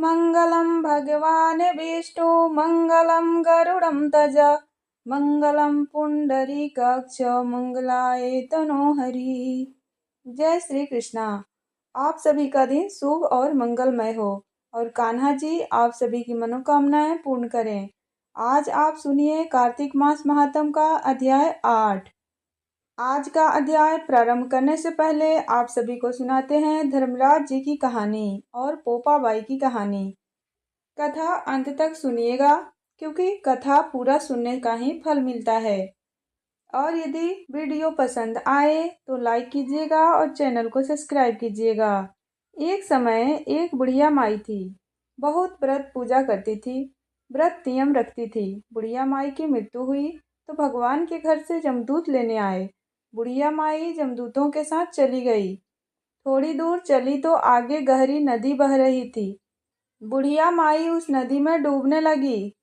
मंगलम भगवान विष्णु मंगलम गरुड़म तज मंगलम पुंडरीकाक्ष मंगलाय तनोहरि। जय श्री कृष्णा। आप सभी का दिन शुभ और मंगलमय हो और कान्हा जी आप सभी की मनोकामनाएं पूर्ण करें। आज आप सुनिए कार्तिक मास महात्म का अध्याय 8। आज का अध्याय प्रारंभ करने से पहले आप सभी को सुनाते हैं धर्मराज जी की कहानी और पोपाबाई की कहानी। कथा अंत तक सुनिएगा क्योंकि कथा पूरा सुनने का ही फल मिलता है। और यदि वीडियो पसंद आए तो लाइक कीजिएगा और चैनल को सब्सक्राइब कीजिएगा। एक समय एक बुढ़िया माई थी। बहुत व्रत पूजा करती थी, व्रत नियम रखती थी। बुढ़िया माई की मृत्यु हुई तो भगवान के घर से जमदूत लेने आए। बुढ़िया माई जमदूतों के साथ चली गई। थोड़ी दूर चली तो आगे गहरी नदी बह रही थी। बुढ़िया माई उस नदी में डूबने लगी।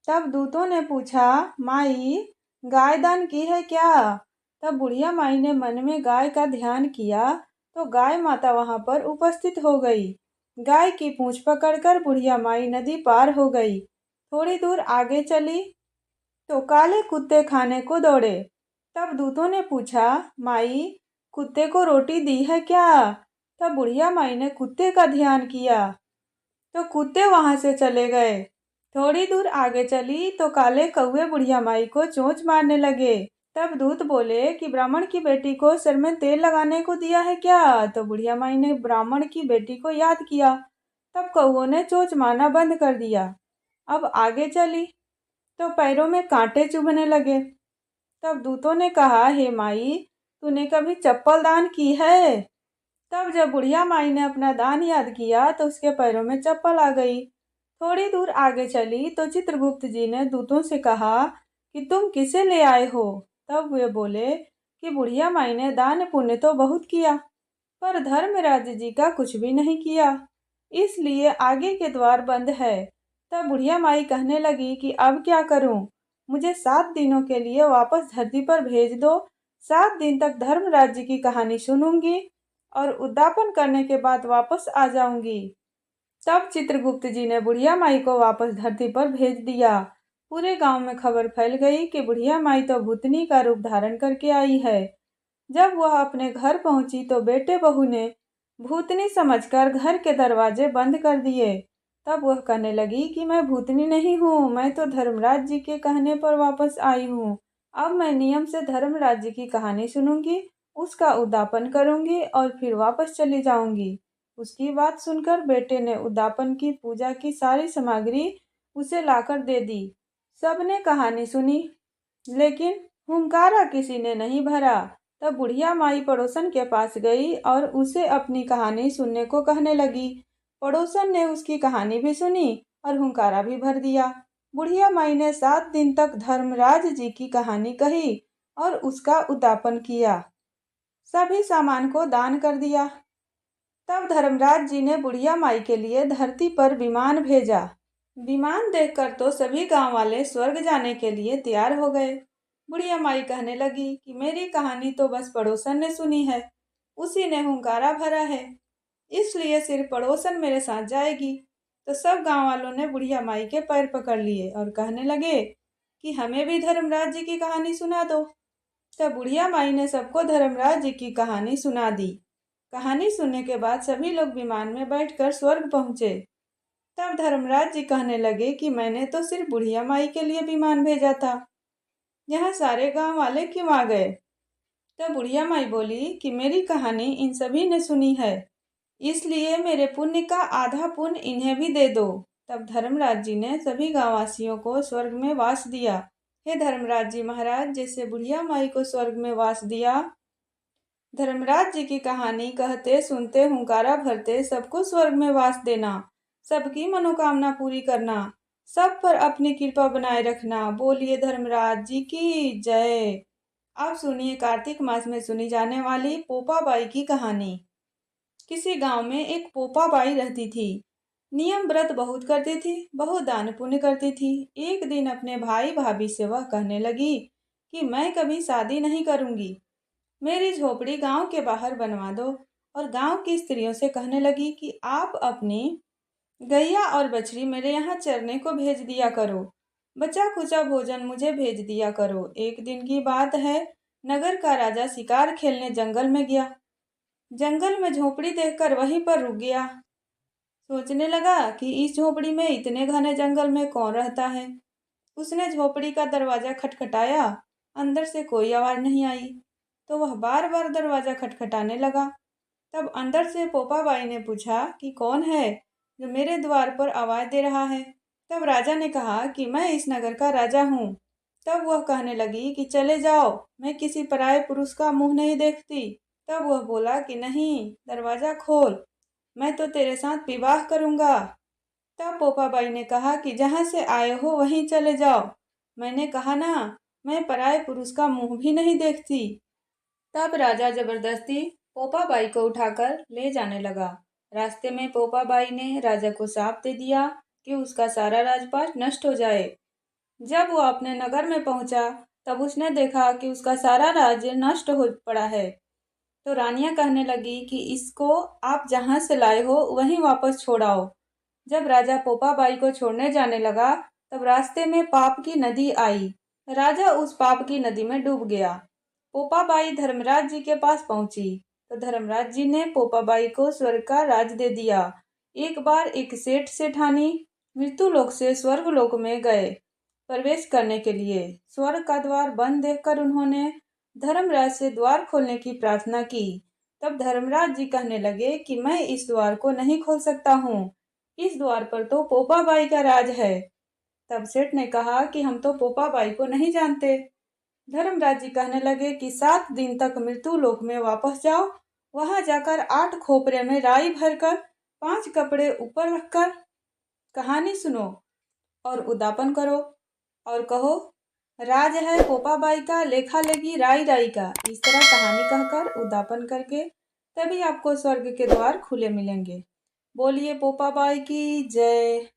तब दूतों ने पूछा, माई गाय दान की है क्या? तब बुढ़िया माई ने मन में गाय का ध्यान किया तो गाय माता वहां पर उपस्थित हो गई। गाय की पूंछ पकड़कर बुढ़िया माई नदी पार हो गई। थोड़ी दूर आगे चली तो काले कुत्ते खाने को दौड़े। तब दूतों ने पूछा, माई कुत्ते को रोटी दी है क्या? तब बुढ़िया माई ने कुत्ते का ध्यान किया तो कुत्ते वहां से चले गए। थोड़ी दूर आगे चली तो काले कौवे बुढ़िया माई को चोंच मारने लगे। तब दूत बोले कि ब्राह्मण की बेटी को सिर में तेल लगाने को दिया है क्या? तो बुढ़िया माई ने ब्राह्मण की बेटी को याद किया। तब कौवों ने चोंच मारना बंद कर दिया। अब आगे चली तो पैरों में कांटे चुभने लगे। तब दूतों ने कहा, हे माई तूने कभी चप्पल दान की है? तब जब बुढ़िया माई ने अपना दान याद किया तो उसके पैरों में चप्पल आ गई। थोड़ी दूर आगे चली तो चित्रगुप्त जी ने दूतों से कहा कि तुम किसे ले आए हो? तब वे बोले कि बुढ़िया माई ने दान पुण्य तो बहुत किया पर धर्मराज जी का कुछ भी नहीं किया, इसलिए आगे के द्वार बंद है। तब बुढ़िया माई कहने लगी कि अब क्या करूं? मुझे 7 दिनों के लिए वापस धरती पर भेज दो। 7 दिन तक धर्मराज जी की कहानी सुनूंगी और उद्यापन करने के बाद वापस आ जाऊंगी। तब चित्रगुप्त जी ने बुढ़िया माई को वापस धरती पर भेज दिया। पूरे गांव में खबर फैल गई कि बुढ़िया माई तो भूतनी का रूप धारण करके आई है। जब वह अपने घर पहुंची तो बेटे बहू ने भूतनी समझकर घर के दरवाजे बंद कर दिए। तब वह कहने लगी कि मैं भूतनी नहीं हूँ, मैं तो धर्मराज जी के कहने पर वापस आई हूँ। अब मैं नियम से धर्मराज जी की कहानी सुनूंगी, उसका उद्यापन करूंगी और फिर वापस चली जाऊंगी। उसकी बात सुनकर बेटे ने उद्यापन की पूजा की सारी सामग्री उसे लाकर दे दी। सबने कहानी सुनी लेकिन हुंकारा किसी ने नहीं भरा। तब बुढ़िया माई पड़ोसन के पास गई और उसे अपनी कहानी सुनने को कहने लगी। पड़ोसन ने उसकी कहानी भी सुनी और हुंकारा भी भर दिया। बुढ़िया माई ने 7 दिन तक धर्मराज जी की कहानी कही और उसका उद्यापन किया। सभी सामान को दान कर दिया। तब धर्मराज जी ने बुढ़िया माई के लिए धरती पर विमान भेजा। विमान देखकर तो सभी गांव वाले स्वर्ग जाने के लिए तैयार हो गए। बुढ़िया माई कहने लगी कि मेरी कहानी तो बस पड़ोसन ने सुनी है, उसी ने हुंकारा भरा है, इसलिए सिर्फ पड़ोसन मेरे साथ जाएगी। तो सब गांव वालों ने बुढ़िया माई के पैर पकड़ लिए और कहने लगे कि हमें भी धर्मराज जी की कहानी सुना दो। तब बुढ़िया माई ने सबको धर्मराज जी की कहानी सुना दी। कहानी सुनने के बाद सभी लोग विमान में बैठकर स्वर्ग पहुंचे। तब धर्मराज जी कहने लगे कि मैंने तो सिर्फ बुढ़िया माई के लिए विमान भेजा था, यहाँ सारे गांव वाले क्यों आ गए? तब बुढ़िया माई बोली कि मेरी कहानी इन सभी ने सुनी है, इसलिए मेरे पुण्य का आधा पुण्य इन्हें भी दे दो। तब धर्मराज जी ने सभी गांववासियों को स्वर्ग में वास दिया। हे धर्मराज जी महाराज, जैसे बुढ़िया माई को स्वर्ग में वास दिया, धर्मराज जी की कहानी कहते सुनते हुंकारा भरते सबको स्वर्ग में वास देना, सबकी मनोकामना पूरी करना, सब पर अपनी कृपा बनाए रखना। बोलिए धर्मराज जी की जय। अब सुनिए कार्तिक मास में सुनी जाने वाली पोपाबाई की कहानी। किसी गांव में एक पोपाबाई रहती थी। नियम व्रत बहुत करती थी, बहुत दान पुण्य करती थी। एक दिन अपने भाई भाभी से वह कहने लगी कि मैं कभी शादी नहीं करूंगी, मेरी झोपड़ी गांव के बाहर बनवा दो। और गांव की स्त्रियों से कहने लगी कि आप अपनी गैया और बछड़ी मेरे यहाँ चरने को भेज दिया करो। बचा खुचा भोजन मुझे भेज दिया करो। एक दिन की बात है, नगर का राजा शिकार खेलने जंगल में गया। जंगल में झोपड़ी देखकर वहीं पर रुक गया। सोचने लगा कि इस झोपड़ी में इतने घने जंगल में कौन रहता है। उसने झोपड़ी का दरवाजा खटखटाया। अंदर से कोई आवाज नहीं आई, तो वह बार बार दरवाजा खटखटाने लगा। तब अंदर से पोपाबाई ने पूछा कि कौन है जो मेरे द्वार पर आवाज दे रहा है। तब राजा ने कहा कि मैं इस नगर का राजा हूँ। तब वह कहने लगी कि चले जाओ, मैं किसी पराये पुरुष का मुंह नहीं देखती। तब वह बोला कि नहीं, दरवाजा खोल, मैं तो तेरे साथ विवाह करूंगा। तब पोपाबाई ने कहा कि जहाँ से आए हो वहीं चले जाओ। मैंने कहा ना, मैं पराये पुरुष का मुंह भी नहीं देखती। तब राजा जबरदस्ती पोपाबाई को उठाकर ले जाने लगा। रास्ते में पोपाबाई ने राजा को शाप दे दिया कि उसका सारा राजपाट नष्ट हो जाए। जब वो अपने नगर में पहुंचा, तब उसने देखा कि उसका सारा राज्य नष्ट हो पड़ा है। तो रानियां कहने लगी कि इसको आप जहां से लाए हो वहीं वापस छोड़ाओ। जब राजा पोपाबाई को छोड़ने जाने लगा, तब रास्ते में पाप की नदी आई। राजा उस पाप की नदी में डूब गया। पोपाबाई धर्मराज जी के पास पहुंची, तो धर्मराज जी ने पोपाबाई को स्वर्ग का राज दे दिया। एक बार एक सेठ सेठानी मृत्यु लोक से स्वर्ग लोक में गए प्रवेश करने के लिए। स्वर्ग का द्वार बंद देखकर उन्होंने धर्मराज से द्वार खोलने की प्रार्थना की। तब धर्मराज जी कहने लगे कि मैं इस द्वार को नहीं खोल सकता हूँ, इस द्वार पर तो पोपाबाई का राज है। तब सेठ ने कहा कि हम तो पोपाबाई को नहीं जानते। धर्मराज जी कहने लगे कि 7 दिन तक मृत्यु लोक में वापस जाओ। वहां जाकर 8 खोपरे में राई भरकर 5 कपड़े ऊपर रखकर कहानी सुनो और उद्यापन करो और कहो, राज है पोपाबाई का, लेखा लेगी राई राई का। इस तरह कहानी कहकर उद्यापन करके तभी आपको स्वर्ग के द्वार खुले मिलेंगे। बोलिए पोपाबाई की जय।